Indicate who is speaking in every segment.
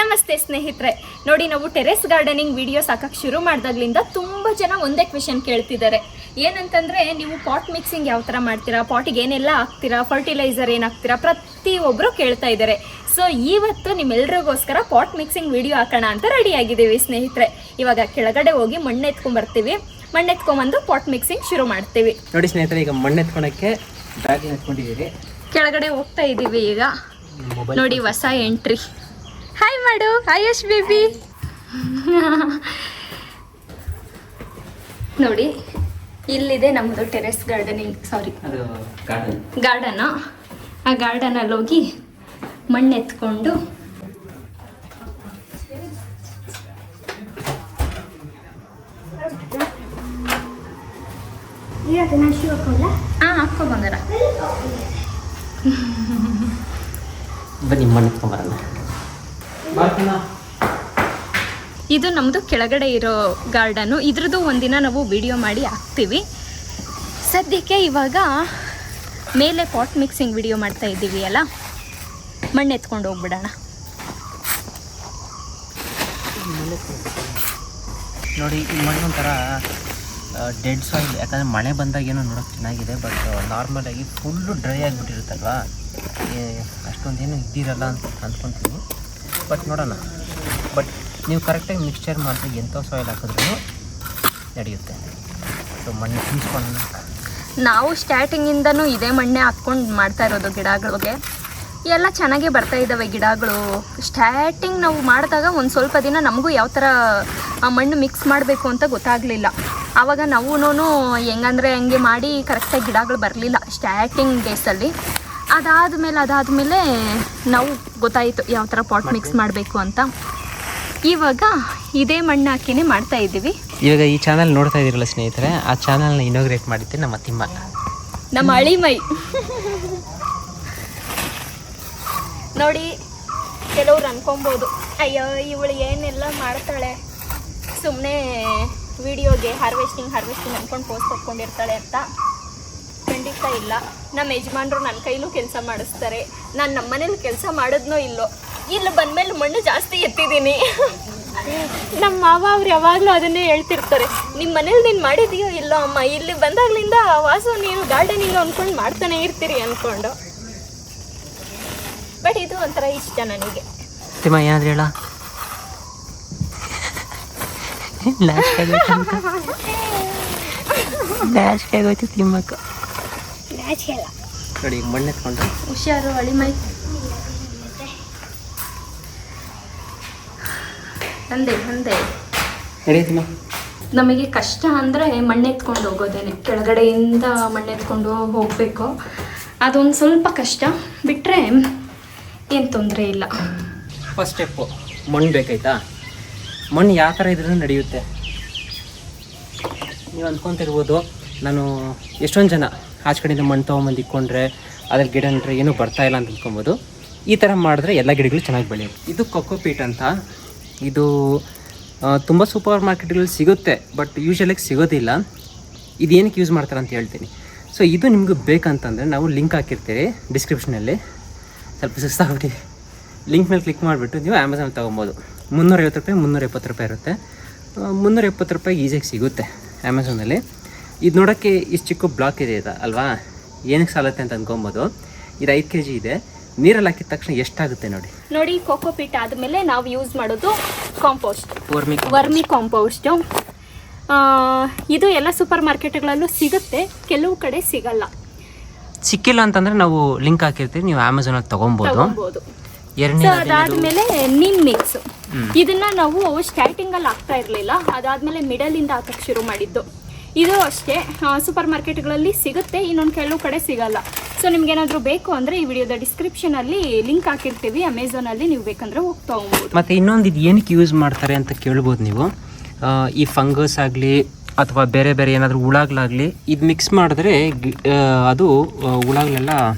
Speaker 1: ನಮಸ್ತೆ ಸ್ನೇಹಿತರೆ, ನೋಡಿ ನಾವು ಟೆರೆಸ್ ಗಾರ್ಡನಿಂಗ್ ವಿಡಿಯೋಸ್ ಹಾಕಕ್ಕೆ ಶುರು ಮಾಡಿದಾಗ್ಲಿಂದ ತುಂಬ ಜನ ಒಂದೇ ಕ್ವೆಶನ್ ಕೇಳ್ತಿದ್ದಾರೆ. ಏನಂತಂದರೆ, ನೀವು ಪಾಟ್ ಮಿಕ್ಸಿಂಗ್ ಯಾವ ಥರ ಮಾಡ್ತೀರಾ, ಪಾಟಿಗೆ ಏನೆಲ್ಲ ಹಾಕ್ತೀರಾ, ಫರ್ಟಿಲೈಸರ್ ಏನು ಹಾಕ್ತೀರಾ, ಪ್ರತಿಯೊಬ್ಬರು ಕೇಳ್ತಾ ಇದ್ದಾರೆ. ಸೊ ಇವತ್ತು ನಿಮ್ಮೆಲ್ರಿಗೋಸ್ಕರ ಪಾಟ್ ಮಿಕ್ಸಿಂಗ್ ವಿಡಿಯೋ ಹಾಕೋಣ ಅಂತ ರೆಡಿ ಆಗಿದ್ದೀವಿ ಸ್ನೇಹಿತರೆ. ಇವಾಗ ಕೆಳಗಡೆ ಹೋಗಿ ಮಣ್ಣು ಎತ್ಕೊಂಡ್ಬರ್ತೀವಿ, ಮಣ್ಣು ಎತ್ಕೊಂಡ್ಬಂದು ಪಾಟ್ ಮಿಕ್ಸಿಂಗ್ ಶುರು ಮಾಡ್ತೀವಿ.
Speaker 2: ನೋಡಿ ಸ್ನೇಹಿತರೆ, ಈಗ ಮಣ್ಣು ಎತ್ಕೊಳಕ್ಕೆ ಬ್ಯಾಗ್ ಎತ್ಕೊಂಡಿದ್ದೀವಿ,
Speaker 1: ಕೆಳಗಡೆ ಹೋಗ್ತಾ ಇದ್ದೀವಿ. ಈಗ ನೋಡಿ ಹೊಸ ಎಂಟ್ರಿ. ಹಾಯ್ ಮಾಡು, ಆಯುಷ್ ಬೇಬಿ. ನೋಡಿ ಇಲ್ಲಿದೆ ನಮ್ಮದು ಟೆರೆಸ್ ಗಾರ್ಡನಿಂಗ್, ಸಾರಿ ಗಾರ್ಡನ್ನು. ಆ ಗಾರ್ಡನಲ್ಲಿ ಹೋಗಿ ಮಣ್ಣು ಎತ್ಕೊಂಡು ಹಾಕೋ ಬಂಗಾರ.
Speaker 2: ಬನ್ನಿ ಮಣ್ಣು ಎತ್ಕೊಂಬರೋಣ.
Speaker 1: ಇದು ನಮ್ಮದು ಕೆಳಗಡೆ ಇರೋ ಗಾರ್ಡನ್ನು. ಇದ್ರದ್ದು ಒಂದಿನ ನಾವು ವಿಡಿಯೋ ಮಾಡಿ ಹಾಕ್ತೀವಿ. ಸದ್ಯಕ್ಕೆ ಇವಾಗ ಮೇಲೆ ಪಾಟ್ ಮಿಕ್ಸಿಂಗ್ ವಿಡಿಯೋ ಮಾಡ್ತಾ ಇದ್ದೀವಿ ಅಲ್ಲ, ಮಣ್ಣು ಎತ್ಕೊಂಡು ಹೋಗ್ಬಿಡೋಣ.
Speaker 2: ನೋಡಿ ಈ ಮಣ್ಣು ಒಂಥರ ಡೆಡ್ ಸಾಯಿಲ್, ಯಾಕಂದರೆ ಮಳೆ ಬಂದಾಗ ಏನೋ ನೋಡೋಕೆ ಚೆನ್ನಾಗಿದೆ, ಬಟ್ ನಾರ್ಮಲಾಗಿ ಫುಲ್ಲು ಡ್ರೈ ಆಗಿಬಿಟ್ಟಿರುತ್ತಲ್ವ, ಅಷ್ಟೊಂದೇನು ಇದ್ದಿರಲ್ಲ ಅಂತ ಅಂದ್ಕೊತೀನಿ. ಬಟ್ ನೋಡೋಣ. ಬಟ್ ನೀವು ಕರೆಕ್ಟಾಗಿ ಮಿಕ್ಸ್ಚರ್ ಮಾಡಿದ್ರೆ ಎಂಥ ಸಾಯಿಲ್ ಹಾಕಿದ್ರೂ ನಡೆಯುತ್ತೆ. ಸೊ ಮಣ್ಣು ತಿನ್ಸ್ಕೊಳ್ಳೋಣ.
Speaker 1: ನಾವು ಸ್ಟಾರ್ಟಿಂಗಿಂದನೂ ಇದೇ ಮಣ್ಣೆ ಹಾಕ್ಕೊಂಡು ಮಾಡ್ತಾ ಇರೋದು ಗಿಡಗಳಿಗೆ. ಎಲ್ಲ ಚೆನ್ನಾಗೇ ಬರ್ತಾ ಇದ್ದಾವೆ ಗಿಡಗಳು. ಸ್ಟಾರ್ಟಿಂಗ್ ನಾವು ಮಾಡಿದಾಗ ಒಂದು ಸ್ವಲ್ಪ ದಿನ ನಮಗೂ ಯಾವ ಥರ ಆ ಮಣ್ಣು ಮಿಕ್ಸ್ ಮಾಡಬೇಕು ಅಂತ ಗೊತ್ತಾಗಲಿಲ್ಲ. ಆವಾಗ ನಾವು ಹೆಂಗಂದರೆ ಹಂಗೆ ಮಾಡಿ ಕರೆಕ್ಟಾಗಿ ಗಿಡಗಳು ಬರಲಿಲ್ಲ ಸ್ಟಾರ್ಟಿಂಗ್ ಡೇಸಲ್ಲಿ. ಅದಾದಮೇಲೆ ನಾವು ಗೊತ್ತಾಯಿತು ಯಾವ ಥರ ಪಾಟ್ ಮಿಕ್ಸ್ ಮಾಡಬೇಕು ಅಂತ. ಇವಾಗ ಇದೇ ಮಣ್ಣು ಹಾಕಿನೇ ಮಾಡ್ತಾ ಇದ್ದೀವಿ.
Speaker 2: ಇವಾಗ ಈ ಚಾನಲ್ ನೋಡ್ತಾ ಇದ್ದೀರಲ್ಲ ಸ್ನೇಹಿತರೆ, ಆ ಚಾನಲ್ನ ಇನಾಗ್ರೇಟ್ ಮಾಡಿದ್ದೆ ನಮ್ಮ ತಿಮ್ಮ,
Speaker 1: ನಮ್ಮ ಅಳಿಮೈ. ನೋಡಿ, ಕೆಲವ್ರು ಅನ್ಕೊಬೋದು, ಅಯ್ಯೋ ಇವಳು ಏನೆಲ್ಲ ಮಾಡ್ತಾಳೆ, ಸುಮ್ಮನೆ ವಿಡಿಯೋಗೆ ಹಾರ್ವೆಸ್ಟಿಂಗ್ ಅಂದ್ಕೊಂಡು ಪೋಸ್ಟ್ ಕೊಟ್ಕೊಂಡಿರ್ತಾಳೆ ಅಂತ. ಖಂಡಿತ ಇಲ್ಲ. ನಮ್ಮ ಯಜಮಾನ್ರು ನನ್ನ ಕೈಲೂ ಕೆಲಸ ಮಾಡಿಸ್ತಾರೆ. ನಾನು ನಮ್ಮ ಮನೇಲಿ ಕೆಲಸ ಮಾಡಿದ್ನೋ ಇಲ್ಲೋ, ಇಲ್ಲಿ ಬಂದಮೇಲೆ ಮಣ್ಣು ಜಾಸ್ತಿ ಎತ್ತಿದ್ದೀನಿ. ನಮ್ಮ ಮಾವ ಅವ್ರು ಯಾವಾಗಲೂ ಅದನ್ನೇ ಹೇಳ್ತಿರ್ತಾರೆ, ನಿಮ್ಮ ಮನೇಲಿ ನೀನು ಮಾಡಿದೀಯೋ ಇಲ್ಲೋ ಅಮ್ಮ, ಇಲ್ಲಿ ಬಂದಾಗ್ಲಿಂದ ವಾಸು ನೀನು ಗಾರ್ಡನಿಂಗ್ ಅಂದ್ಕೊಂಡು ಮಾಡ್ತಾನೆ ಇರ್ತೀರಿ ಅಂದ್ಕೊಂಡು. ಬಟ್ ಇದು ಒಂಥರ ಇಷ್ಟ ನನಗೆ.
Speaker 2: ತಿಮ್ಮ ಏನಾದ್ರು ಹೇಳ, ಆಗೋಯ್ತು ತಿಮ್ಮಕ್ಕ. ನೋಡಿ ಈಗ ಮಣ್ಣು ಎತ್ಕೊಂಡ್ರೆ
Speaker 1: ಹುಷಾರು ಅಳಿಮೈ. ಅಂದೆ ನಮಗೆ ಕಷ್ಟ ಅಂದರೆ ಮಣ್ಣು ಎತ್ಕೊಂಡು ಹೋಗೋದೇನೆ. ಕೆಳಗಡೆಯಿಂದ ಮಣ್ಣು ಎತ್ಕೊಂಡು ಹೋಗಬೇಕು, ಅದೊಂದು ಸ್ವಲ್ಪ ಕಷ್ಟ. ಬಿಟ್ಟರೆ ಏನು ತೊಂದರೆ ಇಲ್ಲ.
Speaker 2: ಫಸ್ಟ್ ಸ್ಟೆಪ್ಪು ಮಣ್ಣು ಬೇಕಾಯ್ತಾ. ಮಣ್ಣು ಯಾವ ಥರ ಇದ್ರೂ ನಡೆಯುತ್ತೆ. ನೀವು ಅಂದ್ಕೊತಿರ್ಬೋದು, ನಾನು ಎಷ್ಟೊಂದು ಜನ ಆಚೆ ಕಡೆಯಿಂದ ಮಣ್ಣು ತೊಗೊಂಬಂದು ಇಕ್ಕೊಂಡ್ರೆ ಅದ್ರಲ್ಲಿ ಗಿಡ ನೆಟ್ರೆ ಏನೂ ಬರ್ತಾಯಿಲ್ಲ ಅಂತ ಅಂದ್ಕೊಬೋದು. ಈ ಥರ ಮಾಡಿದ್ರೆ ಎಲ್ಲ ಗಿಡಗಳು ಚೆನ್ನಾಗಿ ಬೆಳೆಯುತ್ತೆ. ಇದು ಕೊಕೋಪೀಟ್ ಅಂತ. ಇದು ತುಂಬ ಸೂಪರ್ ಮಾರ್ಕೆಟ್ಗಳಲ್ಲಿ ಸಿಗುತ್ತೆ, ಬಟ್ ಯೂಶಲಾಗಿ ಸಿಗೋದಿಲ್ಲ. ಇದು ಏನಕ್ಕೆ ಯೂಸ್ ಮಾಡ್ತಾರೆ ಅಂತ ಹೇಳ್ತೀನಿ. ಸೊ ಇದು ನಿಮಗೂ ಬೇಕಂತಂದರೆ ನಾವು ಲಿಂಕ್ ಹಾಕಿರ್ತೀವಿ ಡಿಸ್ಕ್ರಿಪ್ಷನಲ್ಲಿ. ಸ್ವಲ್ಪ ಸುಸ್ತಾಗ್ಬಿಟ್ಟಿದೆ. ಲಿಂಕ್ ಮೇಲೆ ಕ್ಲಿಕ್ ಮಾಡಿಬಿಟ್ಟು ನೀವು ಅಮೆಝಾನಲ್ಲಿ ತೊಗೊಬೋದು. 350 ರೂಪಾಯಿ 370 ರೂಪಾಯಿ ಇರುತ್ತೆ. 370 ರೂಪಾಯಿಗೆ ಈಸಿಯಾಗಿ ಸಿಗುತ್ತೆ ಅಮೆಝಾನಲ್ಲಿ. ಇದು ನೋಡೋಕ್ಕೆ ಇಷ್ಟು ಚಿಕ್ಕ ಬ್ಲಾಕ್ ಇದೆ ಅಲ್ವಾ, ಏನಕ್ಕೆ ಸಾಲತ್ತೆ ಅಂತ ಅಂದ್ಕೊಬೋದು. ಇದು 5 kg ಇದೆ. ನೀರಲ್ಲಿ ಹಾಕಿದ ತಕ್ಷಣ ಎಷ್ಟಾಗುತ್ತೆ ನೋಡಿ.
Speaker 1: ಕೋಕೋಪೀಟ್ ಆದಮೇಲೆ ನಾವು ಯೂಸ್ ಮಾಡೋದು ಕಾಂಪೋಸ್ಟ್, ವರ್ಮಿ ಕಾಂಪೋಸ್ಟು. ಇದು ಎಲ್ಲ ಸೂಪರ್ ಮಾರ್ಕೆಟ್ಗಳಲ್ಲೂ ಸಿಗುತ್ತೆ, ಕೆಲವು ಕಡೆ ಸಿಗಲ್ಲ.
Speaker 2: ಸಿಕ್ಕಿಲ್ಲ ಅಂತಂದರೆ ನಾವು ಲಿಂಕ್ ಹಾಕಿರ್ತೀವಿ, ನೀವು ಅಮೆಝಾನಲ್ಲಿ ತೊಗೊಬೋದು.
Speaker 1: ಅದಾದ್ಮೇಲೆ ನಿಮ್ ಮಿಕ್ಸ್, ಇದನ್ನ ನಾವು ಸ್ಟಾರ್ಟಿಂಗಲ್ಲಿ ಹಾಕ್ತಾ ಇರಲಿಲ್ಲ, ಅದಾದ್ಮೇಲೆ ಮಿಡಲಿಂದ ಹಾಕಕ್ಕೆ ಶುರು ಮಾಡಿದ್ದು. ಇದು ಅಷ್ಟೇ ಸೂಪರ್ ಮಾರ್ಕೆಟ್ಗಳಲ್ಲಿ ಸಿಗುತ್ತೆ, ಇನ್ನೊಂದು ಕೆಲವು ಕಡೆ ಸಿಗಲ್ಲ. ಸೊ ನಿಮ್ಗೇನಾದರೂ ಬೇಕು ಅಂದರೆ ಈ ವಿಡಿಯೋದ ಡಿಸ್ಕ್ರಿಪ್ಷನಲ್ಲಿ ಲಿಂಕ್ ಹಾಕಿರ್ತೀವಿ, ಅಮೆಝಾನಲ್ಲಿ ನೀವು ಬೇಕಂದರೆ ಹೋಗಿ ತೊಗೊಬೋದು.
Speaker 2: ಮತ್ತು ಇನ್ನೊಂದು ಇದು ಏನಕ್ಕೆ ಯೂಸ್ ಮಾಡ್ತಾರೆ ಅಂತ ಕೇಳ್ಬೋದು ನೀವು. ಈ ಫಂಗಸ್ ಆಗಲಿ ಅಥವಾ ಬೇರೆ ಏನಾದರೂ ಹುಳಗಳಾಗಲಿ, ಇದು ಮಿಕ್ಸ್ ಮಾಡಿದ್ರೆ ಅದು ಹುಳಗಳೆಲ್ಲ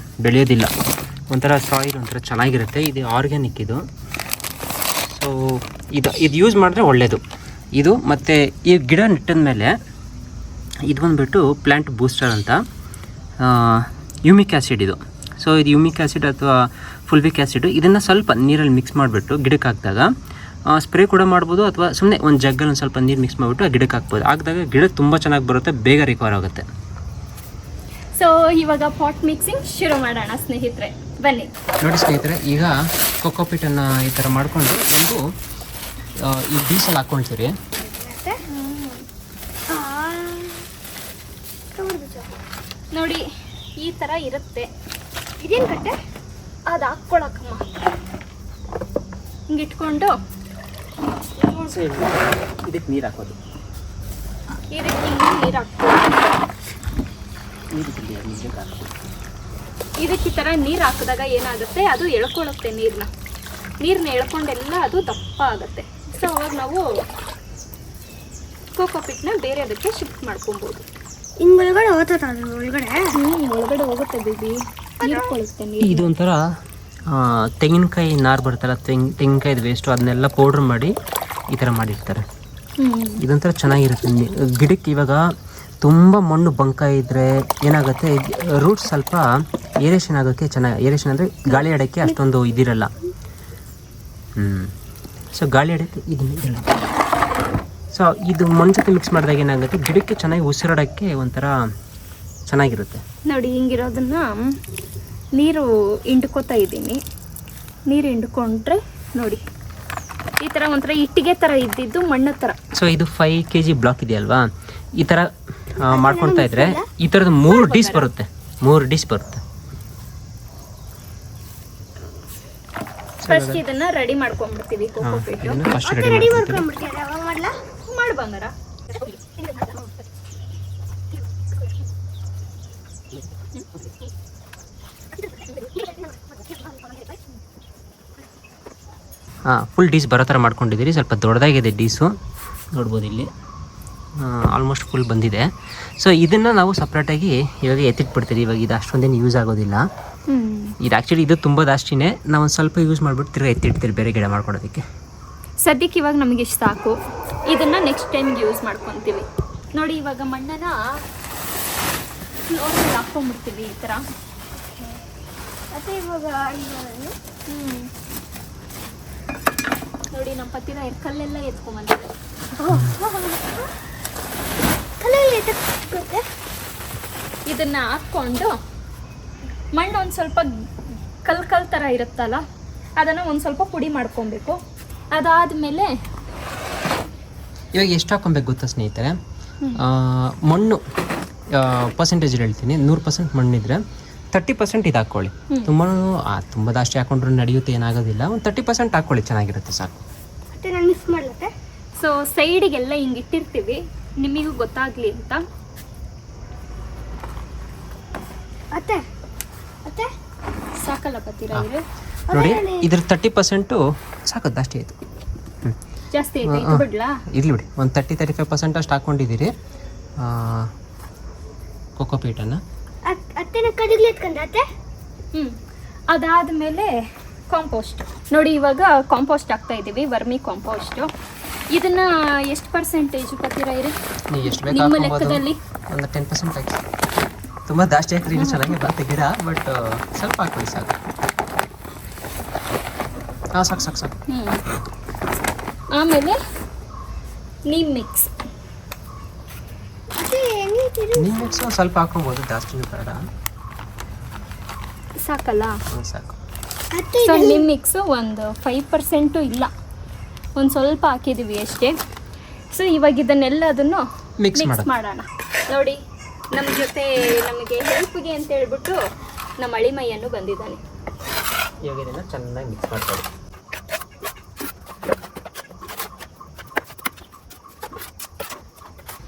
Speaker 2: ಬೆಳೆಯೋದಿಲ್ಲ. ಒಂಥರ ಸಾಯಿಲ್ ಒಂಥರ ಚೆನ್ನಾಗಿರುತ್ತೆ. ಇದು ಆರ್ಗ್ಯಾನಿಕ್ ಇದು. ಸೊ ಇದು ಯೂಸ್ ಮಾಡಿದ್ರೆ ಒಳ್ಳೆಯದು ಇದು. ಮತ್ತು ಈ ಗಿಡ ನೆಟ್ಟಿದ ಮೇಲೆ ಇದು ಬಂದುಬಿಟ್ಟು ಪ್ಲ್ಯಾಂಟ್ ಬೂಸ್ಟರ್ ಅಂತ, ಯೂಮಿಕ್ ಆ್ಯಸಿಡ್ ಇದು. ಸೊ ಇದು ಯುಮಿಕ್ ಆ್ಯಸಿಡ್ ಅಥವಾ ಫುಲ್ವಿಕ್ ಆ್ಯಸಿಡ್, ಇದನ್ನು ಸ್ವಲ್ಪ ನೀರಲ್ಲಿ ಮಿಕ್ಸ್ ಮಾಡಿಬಿಟ್ಟು ಗಿಡಕ್ಕೆ ಹಾಕಿದಾಗ ಸ್ಪ್ರೇ ಕೂಡ ಮಾಡ್ಬೋದು, ಅಥವಾ ಸುಮ್ಮನೆ ಒಂದು ಜಗ್ಗಲ್ಲಿ ಒಂದು ಸ್ವಲ್ಪ ನೀರು ಮಿಕ್ಸ್ ಮಾಡಿಬಿಟ್ಟು ಆ ಗಿಡಕ್ಕೆ ಹಾಕ್ಬೋದು. ಹಾಕಿದಾಗ ಗಿಡ ತುಂಬ ಚೆನ್ನಾಗಿ ಬರುತ್ತೆ, ಬೇಗ ರಿಕವರ್ ಆಗುತ್ತೆ.
Speaker 1: ಸೊ ಇವಾಗ ಪಾಟ್ ಮಿಕ್ಸಿಂಗ್ ಶುರು ಮಾಡೋಣ ಸ್ನೇಹಿತರೆ, ಬನ್ನಿ.
Speaker 2: ನೋಡಿ ಸ್ನೇಹಿತರೆ, ಈಗ ಕೊಕೊಪಿಟನ್ನು ಈ ಥರ ಮಾಡಿಕೊಂಡು ಒಂದು ಈ ಬೀಸಲ್ಲಿ ಹಾಕ್ಕೊಳ್ತೀರಿ.
Speaker 1: ನೋಡಿ ಈ ಥರ ಇರುತ್ತೆ. ಇದೇನು ಕಟ್ಟೆ ಅದು ಹಾಕ್ಕೊಳಕಮ್ಮ, ಹಿಂಗೆ ಇಟ್ಕೊಂಡು
Speaker 2: ಇದಕ್ಕೆ ನೀರು ಹಾಕೋದು,
Speaker 1: ಇದಕ್ಕೆ ಹಿಂಗೆ ನೀರು ಹಾಕ್ಬೋದು. ಇದಕ್ಕೆ ಈ ಥರ ನೀರು ಹಾಕಿದಾಗ ಏನಾಗುತ್ತೆ, ಅದು ಎಳ್ಕೊಳ್ಳುತ್ತೆ ನೀರನ್ನ ಎಳ್ಕೊಂಡೆಲ್ಲ ಅದು ದಪ್ಪ ಆಗುತ್ತೆ. ಸೊ ಅವಾಗ ನಾವು ಕೋಕೋಪಿಟ್ನ ಬೇರೆ ಅದಕ್ಕೆ ಶಿಫ್ಟ್ ಮಾಡ್ಕೊಬೋದು.
Speaker 3: ಹಿಂಗೆ ಒಳಗಡೆ ಹೋಗ್ತದ ಒಳಗಡೆ
Speaker 1: ಒಳಗಡೆ ಹೋಗುತ್ತೆ ಬೇಬಿ, ಹೀರ್ಕೊಳ್ಳುತ್ತೆ ನೀರು.
Speaker 2: ಇದು ಒಂಥರ ತೆಂಗಿನಕಾಯಿ ನಾರು ಬರುತ್ತಲ್ಲ, ತೆಂಗಿನಕಾಯಿದು ವೇಸ್ಟು ಅದನ್ನೆಲ್ಲ ಪೌಡ್ರ್ ಮಾಡಿ ಈ ಥರ ಮಾಡಿರ್ತಾರೆ. ಇದೊಂಥರ ಚೆನ್ನಾಗಿರುತ್ತೆ ಗಿಡಕ್ಕೆ. ಇವಾಗ ತುಂಬ ಮಣ್ಣು ಬಂಕ ಇದ್ದರೆ ಏನಾಗುತ್ತೆ, ರೂಟ್ಸ್ ಸ್ವಲ್ಪ ಏರೇಷನ್ ಆಗೋಕ್ಕೆ ಚೆನ್ನಾಗಿ, ಏರೇಷನ್ ಅಂದರೆ ಗಾಳಿ ಆಡೋಕ್ಕೆ ಅಷ್ಟೊಂದು ಇದಿರಲ್ಲ. ಸೊ ಗಾಳಿ ಆಡೋಕ್ಕೆ ಇದನ್ನ, ಸೊ ಇದು ಮಣ್ಣು ಜೊತೆ ಮಿಕ್ಸ್ ಮಾಡಿದಾಗ ಏನಾಗುತ್ತೆ, ಗಿಡಕ್ಕೆ ಚೆನ್ನಾಗಿ ಉಸಿರಾಡೋಕ್ಕೆ ಒಂಥರ ಚೆನ್ನಾಗಿರುತ್ತೆ.
Speaker 1: ನೋಡಿ ಹಿಂಗಿರೋದನ್ನ ನೀರು ಹಿಂಡ್ಕೋತಾ ಇದ್ದೀನಿ. ನೀರು ಹಿಂಡ್ಕೊಂಡ್ರೆ ನೋಡಿ ಈ ಥರ ಒಂಥರ ಇಟ್ಟಿಗೆ ಥರ ಇದ್ದಿದ್ದು ಮಣ್ಣು ಥರ.
Speaker 2: ಸೊ ಇದು 5 kg ಬ್ಲಾಕ್ ಇದೆಯಲ್ವಾ, ಈ ಥರ ಮಾಡ್ಕೊಳ್ತಾ ಇದ್ರೆ ಈ ಥರದ್ದು 3 ಡಿಶ್ ಬರುತ್ತೆ. 3 ಡಿಶ್ ಬರುತ್ತೆ.
Speaker 1: ಫಸ್ಟ್ ಇದನ್ನ ರೆಡಿ ಮಾಡ್ಕೊಂಡ್ಬಿಡ್ತೀವಿ. ಕೋಕೋಪಿಟ್
Speaker 2: ಫಸ್ಟ್ ರೆಡಿ ಮಾಡ್ಕೊಳ್ತೀವಿ.
Speaker 1: ಮಾಡಿ ಬಂಗಾರ.
Speaker 2: ಫುಲ್ ಡೀಸ್ ಬರೋ ಥರ ಮಾಡ್ಕೊಂಡಿದ್ದೀರಿ. ಸ್ವಲ್ಪ ದೊಡ್ಡದಾಗಿದೆ ಡೀಸು, ನೋಡ್ಬೋದು ಇಲ್ಲಿ ಆಲ್ಮೋಸ್ಟ್ ಫುಲ್ ಬಂದಿದೆ. ಸೊ ಇದನ್ನು ನಾವು ಸಪ್ರೇಟಾಗಿ ಇವಾಗ ಎತ್ತಿಟ್ಬಿಡ್ತೀವಿ. ಇವಾಗ ಇದು ಅಷ್ಟೊಂದೇನು ಯೂಸ್ ಆಗೋದಿಲ್ಲ. ಇದು ಆ್ಯಕ್ಚುಲಿ ಇದು ತುಂಬ ಜಾಸ್ತಿನೇ, ನಾವು ಒಂದು ಸ್ವಲ್ಪ ಯೂಸ್ ಮಾಡಿಬಿಟ್ಟು ತಿರ್ಗಿ ಎತ್ತಿಡ್ತೀವಿ ಬೇರೆ ಗಿಡ ಮಾಡ್ಕೊಡೋದಕ್ಕೆ.
Speaker 1: ಸದ್ಯಕ್ಕೆ ಇವಾಗ ನಮಗೆ ಇಷ್ಟು ಸಾಕು. ಇದನ್ನು ನೆಕ್ಸ್ಟ್ ಟೈಮ್ಗೆ ಯೂಸ್ ಮಾಡ್ಕೊತೀವಿ. ನೋಡಿ ಇವಾಗ ಮಣ್ಣನ್ನ ಫ್ಲೋರಲ್ಲಿ ಹಾಕ್ಕೊಂಡ್ಬಿಡ್ತೀವಿ ಈ ಥರ.
Speaker 3: ಮತ್ತೆ ಇವಾಗ
Speaker 1: ನೋಡಿ ನಮ್ಮ ಪತ್ತಿರ ಕಲ್ಲೆಲ್ಲ ಎತ್ಕೊಂಡ್ಬಂದಿದೆ. ಇದನ್ನ ಹಾಕ್ಕೊಂಡು ಮಣ್ಣು ಒಂದು ಸ್ವಲ್ಪ ಕಲ್ ಥರ ಇರುತ್ತಲ್ಲ, ಅದನ್ನು ಒಂದು ಸ್ವಲ್ಪ ಪುಡಿ ಮಾಡ್ಕೊಬೇಕು. ಅದಾದಮೇಲೆ
Speaker 2: ಇವಾಗ ಎಷ್ಟು ಹಾಕೊಬೇಕು ಗೊತ್ತಾ ಸ್ನೇಹಿತರೆ, ಮಣ್ಣು ಪರ್ಸೆಂಟೇಜ್ ಹೇಳ್ತೀನಿ. 100% ಮಣ್ಣಿದ್ರೆ 30% ಇದು ಹಾಕ್ಕೊಳ್ಳಿ. ತುಂಬ ಜಾಸ್ತಿ ಹಾಕೊಂಡ್ರು ನಡೆಯುತ್ತೆ, ಏನಾಗೋದಿಲ್ಲ. ಒಂದು 30% ಹಾಕ್ಕೊಳ್ಳಿ, ಚೆನ್ನಾಗಿರುತ್ತೆ, ಸಾಕು.
Speaker 3: ಮತ್ತೆ ನಾನು ಮಿಕ್ಸ್ ಮಾಡ್ಲತ್ತೆ.
Speaker 1: ಸೊ ಸೈಡಿಗೆಲ್ಲ ಹಿಂಗೆ ಇಟ್ಟಿರ್ತೀವಿ, ನಿಮಗೂ ಗೊತ್ತಾಗಲಿ ಅಂತ.
Speaker 3: ಅತ್ತೆ ಅತ್ತೆ
Speaker 1: ಸಾಕಲ್ಲ ಪತ್ತೀರ ಇದು
Speaker 2: ನೋಡಿ, ಇದ್ರ 30% ಸಾಕು, ಜಾಸ್ತಿ ಆಯಿತು.
Speaker 1: ಜಾಸ್ತಿ ಆಯ್ತು, ಬಿಡ್ಲಾ?
Speaker 2: ಇರ್ಲಿ ಬಿಡಿ, ಒಂದು 30-35% ಅಷ್ಟು ಹಾಕ್ಕೊಂಡಿದ್ದೀರಿ ಕೋಕೋಪೀಟನ್ನು.
Speaker 3: ಅತ್ತೆನ ಕಡಿಗ್ಲಿ ಎತ್ಕೊಂಡೆ ಅತ್ತೆ.
Speaker 1: ಅದಾದಮೇಲೆ ಕಾಂಪೋಸ್ಟ್. ನೋಡಿ ಇವಾಗ ಕಾಂಪೋಸ್ಟ್ ಹಾಕ್ತಾ ಇದ್ದೀವಿ, ವರ್ಮಿ ಕಾಂಪೋಸ್ಟು. ಇದನ್ನ ಎಷ್ಟು ಪರ್ಸೆಂಟೇಜ್ ಪತ್ತೀರ ಇರಿ
Speaker 2: ನೀವು ಎಷ್ಟು ಬೇಕು
Speaker 1: ನಿಮ್ಮ
Speaker 2: ಹಾಕ್ಬೋದು.
Speaker 1: ಲೆಕ್ಕದಲ್ಲಿ?
Speaker 2: ಒಂದು 10% ಹಾಕಿ. ತುಂಬ ಜಾಸ್ತಿ ಹಾಕಿದ್ರೆ ಇನ್ನೂ ಚೆನ್ನಾಗಿ ಬರುತ್ತೆ ಗಿಡ, ಬಟ್ ಸ್ವಲ್ಪ ಹಾಕೊಳ್ಳಿ, ಸಾಕು. ಹಾಂ, ಸಾಕು ಸಾಕು ಸಾಕು.
Speaker 1: ಆಮೇಲೆ ನೀಮ್ ಮಿಕ್ಸ್.
Speaker 2: ನೀಮ್ ಮಿಕ್ಸ್ ಸ್ವಲ್ಪ ಹಾಕೊಬೋದು, ಜಾಸ್ತಿನೂ ಬೇಡ,
Speaker 1: ಸಾಕಲ್ಲ?
Speaker 2: ಸಾಕು.
Speaker 1: ಸೊ ನೀಮ್ ಮಿಕ್ಸು ಒಂದು 5% ಇಲ್ಲ, ಒಂದು ಸ್ವಲ್ಪ ಹಾಕಿದ್ದೀವಿ ಅಷ್ಟೇ. ಸೊ ಇವಾಗ ಇದನ್ನೆಲ್ಲದನ್ನು ಮಿಕ್ಸ್ ಮಾಡೋಣ. ನೋಡಿ ನಮ್ಮ ಜೊತೆ ನಮಗೆ ಹೆಲ್ಪ್ಗೆ ಅಂತ ಹೇಳ್ಬಿಟ್ಟು ನಮ್ಮ ಅಳಿಮಯ್ಯನು ಬಂದಿದ್ದಾನೆ.
Speaker 2: ಇವಾಗ ಇದನ್ನು ಚೆನ್ನಾಗಿ ಮಿಕ್ಸ್ ಮಾಡ್ಕೊಳ್ಳಿ.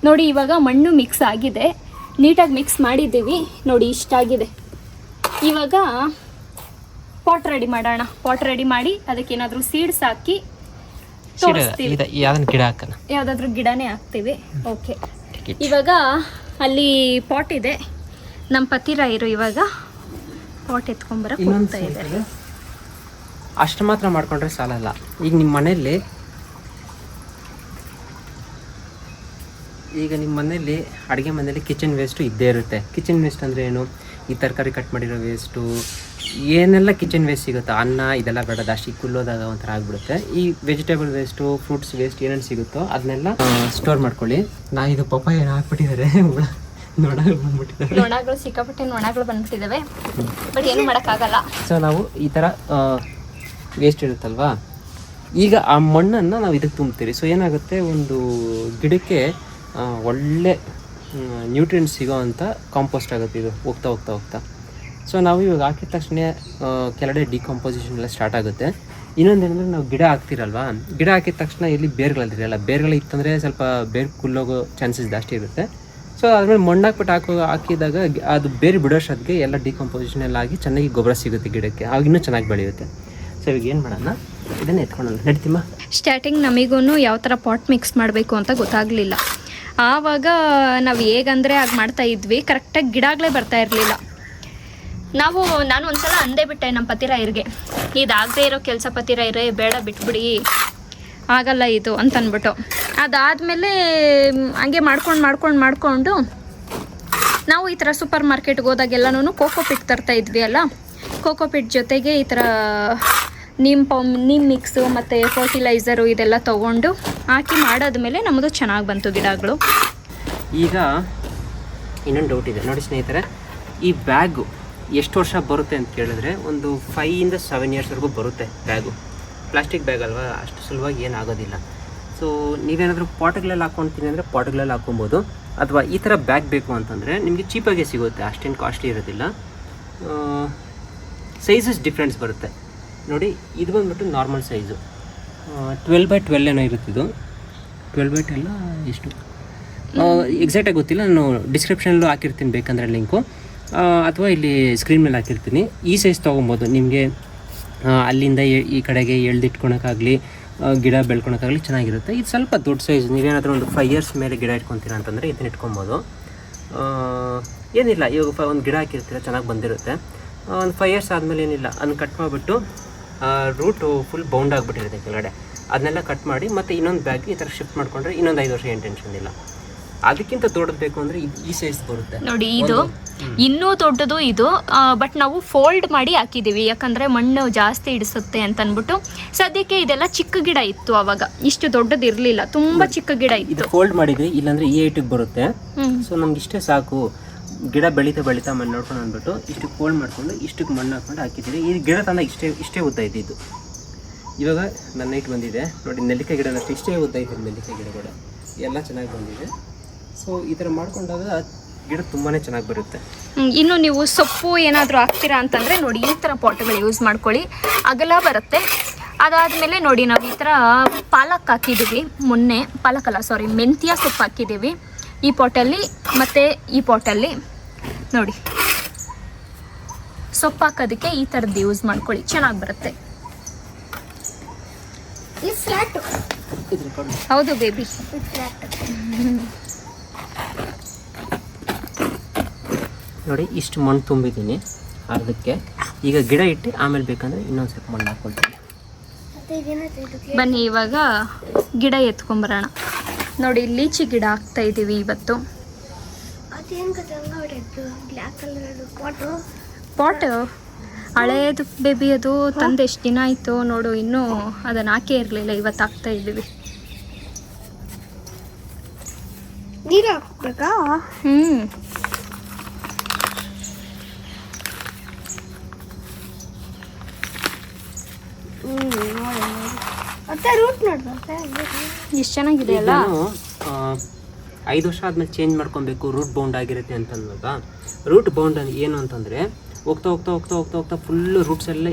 Speaker 1: ನೋಡಿ ಇವಾಗ ಮಣ್ಣು ಮಿಕ್ಸ್ ಆಗಿದೆ, ನೀಟಾಗಿ ಮಿಕ್ಸ್ ಮಾಡಿದ್ದೀವಿ. ನೋಡಿ ಇಷ್ಟಾಗಿದೆ. ಇವಾಗ ಪಾಟ್ ರೆಡಿ ಮಾಡೋಣ. ಪಾಟ್ ರೆಡಿ ಮಾಡಿ ಅದಕ್ಕೇನಾದರೂ ಸೀಡ್ಸ್ ಹಾಕಿ ತೋರಿಸ್ತೀವಿ.
Speaker 2: ಯಾವ್ದನ್ನ ಗಿಡ ಹಾಕೋಣ,
Speaker 1: ಯಾವುದಾದ್ರೂ ಗಿಡನೇ ಹಾಕ್ತೀವಿ. ಓಕೆ, ಇವಾಗ ಅಲ್ಲಿ ಪಾಟ್ ಇದೆ. ನಮ್ಮ ಪತಿರಾಯರು ಇವಾಗ ಪಾಟ್ ಎತ್ಕೊಂಬರಕ್ಕೆ ಹೋಗ್ತಾ ಇದ್ದಾರೆ.
Speaker 2: ಅಷ್ಟು ಮಾತ್ರ ಮಾಡ್ಕೊಂಡ್ರೆ ಸಾಲಲ್ಲ. ಈಗ ನಿಮ್ಮ ಮನೆಯಲ್ಲಿ ಅಡುಗೆ ಮನೆಯಲ್ಲಿ ಕಿಚನ್ ವೇಸ್ಟು ಇದ್ದೇ ಇರುತ್ತೆ. ಕಿಚನ್ ವೇಸ್ಟ್ ಅಂದರೆ ಏನು, ಈ ತರಕಾರಿ ಕಟ್ ಮಾಡಿರೋ ವೇಸ್ಟು, ಏನೆಲ್ಲ ಕಿಚನ್ ವೇಸ್ಟ್ ಸಿಗುತ್ತೋ ಅನ್ನ ಇದೆಲ್ಲ ಬೇಡ ಜಾಸ್ತಿ ಕುಲ್ಲೋದಾಗ ಒಂಥರ ಆಗಿಬಿಡುತ್ತೆ. ಈ ವೆಜಿಟೇಬಲ್ ವೇಸ್ಟು ಫ್ರೂಟ್ಸ್ ವೇಸ್ಟ್ ಏನೇನು ಸಿಗುತ್ತೋ ಅದನ್ನೆಲ್ಲ ಸ್ಟೋರ್ ಮಾಡ್ಕೊಳ್ಳಿ. ಇದು ಪಪ್ಪಾಯ ಏನು ಹಾಕ್ಬಿಟ್ಟಿದ್ದಾರೆ, ನೊಣಗಳು ಬಂದ್ಬಿಟ್ಟಿದ್ದಾರೆ.
Speaker 1: ನೊಣಗಳು ಸಿಕ್ಕಾಪಟ್ಟೆ ನೊಣಗಳು ಬಂದ್ಬಿಟ್ಟಿದ್ದಾವೆ, ಬಟ್ ಏನು ಮಾಡೋಕ್ಕಾಗಲ್ಲ.
Speaker 2: ಸೊ ನಾವು ಈ ಥರ ವೇಸ್ಟ್ ಇರುತ್ತಲ್ವಾ, ಈಗ ಆ ಮಣ್ಣನ್ನು ನಾವು ಇದಕ್ಕೆ ತುಂಬ್ತೀರಿ. ಸೊ ಏನಾಗುತ್ತೆ, ಒಂದು ಗಿಡಕ್ಕೆ ಒಳ್ಳೆ ನ್ಯೂಟ್ರಿಯೆಂಟ್ಸ್ ಸಿಗೋ ಅಂಥ ಕಾಂಪೋಸ್ಟ್ ಆಗುತ್ತೆ ಇದು ಹೋಗ್ತಾ ಹೋಗ್ತಾ ಹೋಗ್ತಾ. ಸೊ ನಾವು ಇವಾಗ ಹಾಕಿದ ತಕ್ಷಣ ಕೆಳಗಡೆ ಡಿಕಂಪೋಸಿಷನ್ ಎಲ್ಲ ಸ್ಟಾರ್ಟ್ ಆಗುತ್ತೆ. ಇನ್ನೊಂದೇನೆಂದರೆ ನಾವು ಗಿಡ ಹಾಕ್ತಿರಲ್ವಾ, ಗಿಡ ಹಾಕಿದ ತಕ್ಷಣ ಇಲ್ಲಿ ಬೇರ್ಗಳಿರಲ್ಲ, ಬೇರ್ಗಳು ಇತ್ತಂದರೆ ಸ್ವಲ್ಪ ಬೇರು ಕುಲ್ಲೋಗೋ ಚಾನ್ಸಸ್ ಜಾಸ್ತಿ ಇರುತ್ತೆ. ಸೊ ಅದ್ಮೇಲೆ ಮಣ್ಣು ಹಾಕ್ಬಿಟ್ಟು ಹಾಕಿದಾಗ ಅದು ಬೇರೆ ಬಿಡೋಷ್ಟೊತ್ತಿಗೆ ಎಲ್ಲ ಡಿಕಂಪೋಸಿಷನ್ ಎಲ್ಲ ಆಗಿ ಚೆನ್ನಾಗಿ ಗೊಬ್ಬರ ಸಿಗುತ್ತೆ ಗಿಡಕ್ಕೆ, ಆಗ ಇನ್ನೂ ಚೆನ್ನಾಗಿ ಬೆಳೆಯುತ್ತೆ. ಸೊ ಇವಾಗ ಏನು ಮಾಡೋಣ, ಇದನ್ನು ಎತ್ಕೊಳ್ಳೋಣ, ನಡೀತಿಮ್ಮ. ಸ್ಟಾರ್ಟಿಂಗ್
Speaker 1: ನಮಗೂ ಯಾವ ಥರ ಪಾಟ್ ಮಿಕ್ಸ್ ಮಾಡಬೇಕು ಅಂತ ಗೊತ್ತಾಗಲಿಲ್ಲ. ಆವಾಗ ನಾವು ಹೇಗಂದರೆ ಆಗ ಮಾಡ್ತಾ ಇದ್ವಿ, ಕರೆಕ್ಟಾಗಿ ಗಿಡಗಳೇ ಬರ್ತಾ ಇರಲಿಲ್ಲ. ನಾನು ಒಂದ್ಸಲ ಅಂದೇ ಬಿಟ್ಟೆ ನಮ್ಮ ಪತಿರಾಯರಿಗೆ, ಇದಾಗದೇ ಇರೋ ಕೆಲಸ ಪತಿರಾಯರೇ, ಬೇಡ ಬಿಟ್ಬಿಡಿ, ಆಗಲ್ಲ ಇದು ಅಂತ ಅಂದ್ಬಿಟ್ಟು. ಅದಾದಮೇಲೆ ಹಂಗೆ ಮಾಡ್ಕೊಂಡು ನಾವು ಈ ಥರ ಸೂಪರ್ ಮಾರ್ಕೆಟ್ಗೆ ಹೋದಾಗೆಲ್ಲನೂ ಕೋಕೋಪಿಟ್ ತರ್ತಾ ಇದ್ವಿ ಅಲ್ಲ, ಕೋಕೋಪಿಟ್ ಜೊತೆಗೆ ಈ ಥರ ನೀಮ್ ಮಿಕ್ಸು ಮತ್ತು ಫರ್ಟಿಲೈಸರು ಇದೆಲ್ಲ ತೊಗೊಂಡು ಹಾಕಿ ಮಾಡಾದ್ಮೇಲೆ ನಮ್ಮದು ಚೆನ್ನಾಗಿ ಬಂತು ಗಿಡಗಳು.
Speaker 2: ಈಗ ಇನ್ನೊಂದು ಡೌಟ್ ಇದೆ ನೋಡಿ ಸ್ನೇಹಿತರೆ, ಈ ಬ್ಯಾಗು ಎಷ್ಟು ವರ್ಷ ಬರುತ್ತೆ ಅಂತ ಕೇಳಿದ್ರೆ ಒಂದು 5 ಇಂದ 7 ಇಯರ್ಸ್ವರೆಗೂ ಬರುತ್ತೆ ಬ್ಯಾಗು. ಪ್ಲಾಸ್ಟಿಕ್ ಬ್ಯಾಗ್ ಅಲ್ವಾ, ಅಷ್ಟು ಸುಲಭವಾಗಿ ಏನಾಗೋದಿಲ್ಲ. ಸೊ ನೀವೇನಾದರೂ ಪಾಟ್ಗಳಲ್ಲಿ ಹಾಕ್ಕೊಳ್ತೀನಿ ಅಂದರೆ ಪಾಟ್ಗಳಲ್ಲಿ ಹಾಕ್ಕೊಬೋದು, ಅಥವಾ ಈ ಥರ ಬ್ಯಾಗ್ ಬೇಕು ಅಂತಂದರೆ ನಿಮಗೆ ಚೀಪಾಗೆ ಸಿಗುತ್ತೆ, ಅಷ್ಟೇನು ಕಾಸ್ಟ್ಲಿ ಇರೋದಿಲ್ಲ. ಸೈಜಸ್ ಡಿಫ್ರೆನ್ಸ್ ಬರುತ್ತೆ ನೋಡಿ. ಇದು ಬಂದ್ಬಿಟ್ಟು ನಾರ್ಮಲ್ ಸೈಜು 12x12 ಏನೋ ಇರುತ್ತಿದ್ದು, 12x12 ಎಷ್ಟು ಎಕ್ಸಾಕ್ಟಾಗಿ ಗೊತ್ತಿಲ್ಲ, ನಾನು ಡಿಸ್ಕ್ರಿಪ್ಷನಲ್ಲೂ ಹಾಕಿರ್ತೀನಿ ಬೇಕಂದರೆ ಲಿಂಕು, ಅಥವಾ ಇಲ್ಲಿ ಸ್ಕ್ರೀನ್ ಮೇಲೆ ಹಾಕಿರ್ತೀನಿ. ಈ ಸೈಜ್ ತೊಗೊಬೋದು, ನಿಮಗೆ ಅಲ್ಲಿಂದ ಈ ಕಡೆಗೆ ಎಳ್ದಿಟ್ಕೊಳಕ್ಕಾಗಲಿ ಗಿಡ ಬೆಳ್ಕೊಳಕ್ಕಾಗಲಿ ಚೆನ್ನಾಗಿರುತ್ತೆ. ಇದು ಸ್ವಲ್ಪ ದೊಡ್ಡ ಸೈಜ್, ನೀವೇನಾದರೂ ಒಂದು 5 ಇಯರ್ಸ್ ಮೇಲೆ ಗಿಡ ಇಟ್ಕೊತೀರಾ ಅಂತಂದರೆ ಇದನ್ನ ಇಟ್ಕೊಬೋದು. ಏನಿಲ್ಲ, ಇವಾಗ ಒಂದು ಗಿಡ ಹಾಕಿರ್ತೀರ ಚೆನ್ನಾಗಿ ಬಂದಿರುತ್ತೆ, ಒಂದು 5 ಇಯರ್ಸ್ ಆದಮೇಲೆ ಏನಿಲ್ಲ, ಅದನ್ನ ಕಟ್ ಮಾಡಿಬಿಟ್ಟು ರೂಟು ಫುಲ್ ಬೌಂಡ್ ಆಗಿಬಿಟ್ಟಿರುತ್ತೆ ಕೆಳಗಡೆ, ಅದನ್ನೆಲ್ಲ ಕಟ್ ಮಾಡಿ ಮತ್ತು ಇನ್ನೊಂದು ಬ್ಯಾಗ್ ಈ ಥರ ಶಿಫ್ಟ್ ಮಾಡಿಕೊಂಡ್ರೆ ಇನ್ನೊಂದು 5 ವರ್ಷ ಏನು ಟೆನ್ಷನ್ ಇಲ್ಲ. ಅದಕ್ಕಿಂತ ದೊಡ್ಡದು ಬೇಕು ಅಂದರೆ ಈ ಸೈಜ್ ಬರುತ್ತೆ
Speaker 1: ನೋಡಿ. ಇದು ಇನ್ನೂ ದೊಡ್ಡದು ಇದು, ಬಟ್ ನಾವು ಫೋಲ್ಡ್ ಮಾಡಿ ಹಾಕಿದ್ದೀವಿ, ಯಾಕಂದರೆ ಮಣ್ಣು ಜಾಸ್ತಿ ಇಡಿಸುತ್ತೆ ಅಂತ ಅಂದ್ಬಿಟ್ಟು. ಸದ್ಯಕ್ಕೆ ಇದೆಲ್ಲ ಚಿಕ್ಕ ಗಿಡ ಇತ್ತು, ಅವಾಗ ಇಷ್ಟು ದೊಡ್ಡದು ಇರಲಿಲ್ಲ, ತುಂಬ ಚಿಕ್ಕ ಗಿಡ ಇತ್ತು.
Speaker 2: ಫೋಲ್ಡ್ ಮಾಡಿದ್ವಿ, ಇಲ್ಲಾಂದರೆ ಈ ಹೈಟಿಗೆ ಬರುತ್ತೆ. ಸೊ ನಮ್ಗೆ ಇಷ್ಟೇ ಸಾಕು, ಗಿಡ ಬೆಳೀತಾ ಮಣ್ಣು ನೋಡ್ಕೊಂಡು ಅಂದ್ಬಿಟ್ಟು ಇಷ್ಟು ಫೋಲ್ಡ್ ಮಾಡಿಕೊಂಡು ಇಷ್ಟಕ್ಕೆ ಮಣ್ಣು ಹಾಕ್ಕೊಂಡು ಹಾಕಿದ್ದೀವಿ. ಈ ಗಿಡ ತಂದ ಇಷ್ಟೇ ಉದ್ದ ಇದ್ದಿದ್ದು. ಇವಾಗ ನನ್ನ ಹೈಟ್ ಬಂದಿದೆ ನೋಡಿ, ನೆಲ್ಲಿಕಾಯಿ ಗಿಡ ಅಷ್ಟು ಇಷ್ಟೇ ಉದ್ದ ಇದೆ, ನೆಲ್ಲಿಕಾಯಿ ಗಿಡಗಳು ಎಲ್ಲ ಚೆನ್ನಾಗಿ ಬಂದಿದೆ. ಸೊ ಈ ಥರ ಮಾಡ್ಕೊಂಡಾಗ ಗಿಡ ತುಂಬಾ ಚೆನ್ನಾಗಿ ಬರುತ್ತೆ.
Speaker 1: ಇನ್ನು ನೀವು ಸೊಪ್ಪು ಏನಾದರೂ ಹಾಕ್ತೀರಾ ಅಂತಂದರೆ ನೋಡಿ, ಈ ಥರ ಪಾಟ್ಗಳು ಯೂಸ್ ಮಾಡ್ಕೊಳ್ಳಿ, ಅಗಲ ಬರುತ್ತೆ. ಅದಾದಮೇಲೆ ನೋಡಿ, ನಾವು ಈ ಥರ ಪಾಲಕ್ ಹಾಕಿದ್ದೀವಿ ಮೊನ್ನೆ, ಮೆಂತ್ಯ ಸೊಪ್ಪು ಹಾಕಿದ್ದೀವಿ ಈ ಪಾಟಲ್ಲಿ ಮತ್ತು ಈ ಪಾಟಲ್ಲಿ. ನೋಡಿ, ಸೊಪ್ಪು ಹಾಕೋದಕ್ಕೆ ಈ ಥರದ್ದು ಯೂಸ್ ಮಾಡ್ಕೊಳ್ಳಿ, ಚೆನ್ನಾಗಿ ಬರುತ್ತೆ. ಹೌದು ಬೇಬಿ.
Speaker 2: ನೋಡಿ, ಇಷ್ಟು ಮಣ್ಣು ತುಂಬಿದ್ದೀನಿ ಅರ್ಧಕ್ಕೆ. ಈಗ ಗಿಡ ಇಟ್ಟು ಆಮೇಲೆ ಬೇಕಂದರೆ ಇನ್ನೊಂದು ಸ್ವಲ್ಪ ಮಣ್ಣು ಹಾಕ್ಕೊಳ್ತೀನಿ.
Speaker 1: ಬನ್ನಿ ಇವಾಗ ಗಿಡ ಎತ್ಕೊಂಬರೋಣ. ನೋಡಿ, ಲೀಚಿ ಗಿಡ ಹಾಕ್ತಾ ಇದ್ದೀವಿ ಇವತ್ತು. ಪಾಟ್ ಹಳೇದು ಬೇಬಿ, ಅದು ತಂದು ಎಷ್ಟು ದಿನ ಆಯಿತು ನೋಡು, ಇನ್ನೂ ಅದನ್ನು ಹಾಕೇ ಇರಲಿಲ್ಲ, ಇವತ್ತು ಹಾಕ್ತಾ ಇದ್ದೀವಿ.
Speaker 3: ನೀರು ಹಾಕ್ಬೇಕಾ? ರೂಟ್ ನೋಡ್ಬಾರ್ದು,
Speaker 1: ಎಷ್ಟು ಚೆನ್ನಾಗಿದೆ ಅಲ್ಲ.
Speaker 2: 5 ವರ್ಷ ಆದ್ಮೇಲೆ ಚೇಂಜ್ ಮಾಡ್ಕೊಬೇಕು, ರೂಟ್ ಬೌಂಡ್ ಆಗಿರುತ್ತೆ ಅಂತಂದಾಗ. ರೂಟ್ ಬೌಂಡ್ ಏನು ಅಂತಂದರೆ ಹೋಗ್ತಾ ಹೋಗ್ತಾ ಹೋಗ್ತಾ ಹೋಗ್ತಾ ಹೋಗ್ತಾ ಫುಲ್ಲು ರೂಟ್ಸ್ ಎಲ್ಲ,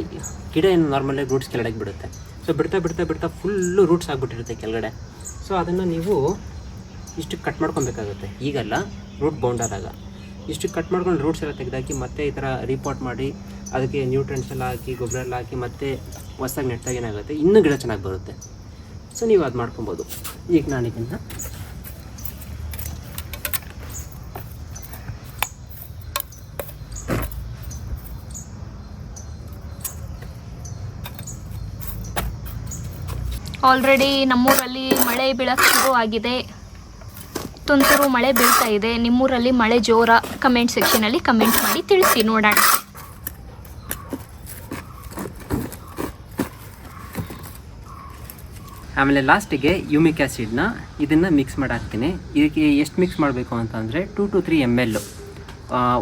Speaker 2: ಗಿಡ ಏನು ನಾರ್ಮಲಾಗಿ ರೂಟ್ಸ್ ಕೆಳಗೆ ಬಿಡುತ್ತೆ. ಸೊ ಬಿಡ್ತಾ ಫುಲ್ಲು ರೂಟ್ಸ್ ಆಗಿಬಿಟ್ಟಿರುತ್ತೆ ಕೆಳಗಡೆ. ಸೊ ಅದನ್ನು ನೀವು ಇಷ್ಟು ಕಟ್ ಮಾಡ್ಕೊಬೇಕಾಗುತ್ತೆ. ಈಗಲ್ಲ, ರೂಟ್ ಬೌಂಡ್ ಆದಾಗ ಇಷ್ಟು ಕಟ್ ಮಾಡ್ಕೊಂಡು ರೂಟ್ಸ್ ಎಲ್ಲ ತೆಗೆದಾಕಿ ಮತ್ತೆ ಈ ಥರ ರೀಪಾಟ್ ಮಾಡಿ ಅದಕ್ಕೆ ನ್ಯೂಟ್ರಿಯೆಂಟ್ಸ್ ಎಲ್ಲ ಹಾಕಿ ಗೊಬ್ಬರ ಎಲ್ಲ ಹಾಕಿ ಮತ್ತೆ ಹೊಸದಾಗಿ ನೆಟ್ಟಾಗ ಏನಾಗುತ್ತೆ, ಇನ್ನೂ ಗಿಡ ಚೆನ್ನಾಗಿ ಬರುತ್ತೆ. ಸೊ ನೀವು ಅದು ಮಾಡ್ಕೊಬೋದು. ಈಗ ನಾನು ಇದನ್ನು
Speaker 1: ಆಲ್ರೆಡಿ ನಮ್ಮೂರಲ್ಲಿ ಮಳೆ ಬೀಳಕ್ಕೆ ಶುರು ಆಗಿದೆ, ತುಂತುರು ಮಳೆ ಬೀಳ್ತಾ ಇದೆ. ನಿಮ್ಮೂರಲ್ಲಿ ಮಳೆ ಜೋರ? ಕಮೆಂಟ್ ಸೆಕ್ಷನಲ್ಲಿ ಕಮೆಂಟ್ ಮಾಡಿ ತಿಳಿಸಿ ನೋಡೋಣ.
Speaker 2: ಆಮೇಲೆ ಲಾಸ್ಟಿಗೆ ಯೂಮಿಕ್ ಆ್ಯಸಿಡ್ನ ಇದನ್ನು ಮಿಕ್ಸ್ ಮಾಡಿ ಹಾಕ್ತೀನಿ. ಇದಕ್ಕೆ ಎಷ್ಟು ಮಿಕ್ಸ್ ಮಾಡಬೇಕು ಅಂತಂದರೆ 2 to 3 ml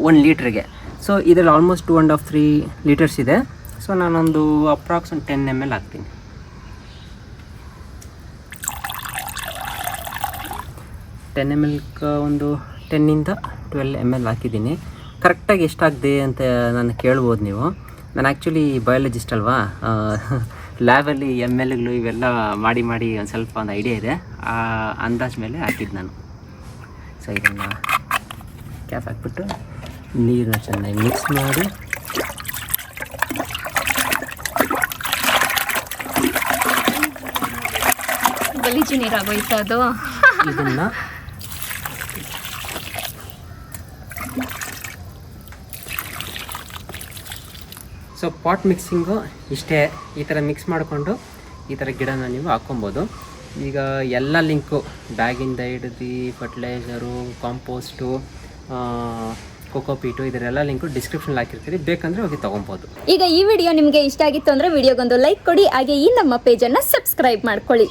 Speaker 2: 1 ಲೀಟ್ರಿಗೆ. ಸೊ ಇದರಲ್ಲಿ ಆಲ್ಮೋಸ್ಟ್ 2.5-3 ಲೀಟರ್ಸ್ ಇದೆ. ಸೊ ನಾನೊಂದು ಅಪ್ರಾಕ್ಸ್ 10 ml ಹಾಕ್ತೀನಿ. ಒಂದು 10 to 12 ml ಹಾಕಿದ್ದೀನಿ. ಕರೆಕ್ಟಾಗಿ ಎಷ್ಟಾಗಿದೆ ಅಂತ ನಾನು ಕೇಳ್ಬೋದು ನೀವು. ನಾನು ಆ್ಯಕ್ಚುಲಿ ಬಯಾಲಜಿಸ್ಟ್ ಅಲ್ವಾ, ಲ್ಯಾಬಲ್ಲಿ MLಗಳು ಇವೆಲ್ಲ ಮಾಡಿ ಒಂದು ಸ್ವಲ್ಪ ಒಂದು ಐಡಿಯಾ ಇದೆ. ಆ ಅಂದಾಜು ಮೇಲೆ ಹಾಕಿದ್ದು ನಾನು. ಸೊ ಇದನ್ನು ಕ್ಯಾಪ್ ಹಾಕ್ಬಿಟ್ಟು ನೀರನ್ನ ಚೆನ್ನಾಗಿ ಮಿಕ್ಸ್ ಮಾಡಿ
Speaker 1: ಗಲೀಜು ನೀರಾಗೋಯ್ತು ಅದು.
Speaker 2: ಇದನ್ನು ಸೊ ಪಾಟ್ ಮಿಕ್ಸಿಂಗು ಇಷ್ಟೇ. ಈ ಥರ ಮಿಕ್ಸ್ ಮಾಡಿಕೊಂಡು ಈ ಥರ ಗಿಡನ ನೀವು ಹಾಕ್ಕೊಬೋದು. ಈಗ ಎಲ್ಲ ಲಿಂಕು ಬ್ಯಾಗಿಂದ ಹಿಡಿದು ಫರ್ಟಿಲೈಸರು, ಕಾಂಪೋಸ್ಟು, ಕೊಕೋಪೀಟು ಇದರೆಲ್ಲ ಲಿಂಕು ಡಿಸ್ಕ್ರಿಪ್ಷನಲ್ಲಿ ಹಾಕಿರ್ತೀರಿ, ಬೇಕಂದರೆ ಹೋಗಿ ತೊಗೊಬೋದು.
Speaker 1: ಈಗ ಈ ವಿಡಿಯೋ ನಿಮಗೆ ಇಷ್ಟ ಆಗಿತ್ತು ಅಂದರೆ ವಿಡಿಯೋಗೊಂದು ಲೈಕ್ ಕೊಡಿ, ಹಾಗೆ ಈ ನಮ್ಮ ಪೇಜನ್ನು ಸಬ್ಸ್ಕ್ರೈಬ್ ಮಾಡ್ಕೊಳ್ಳಿ.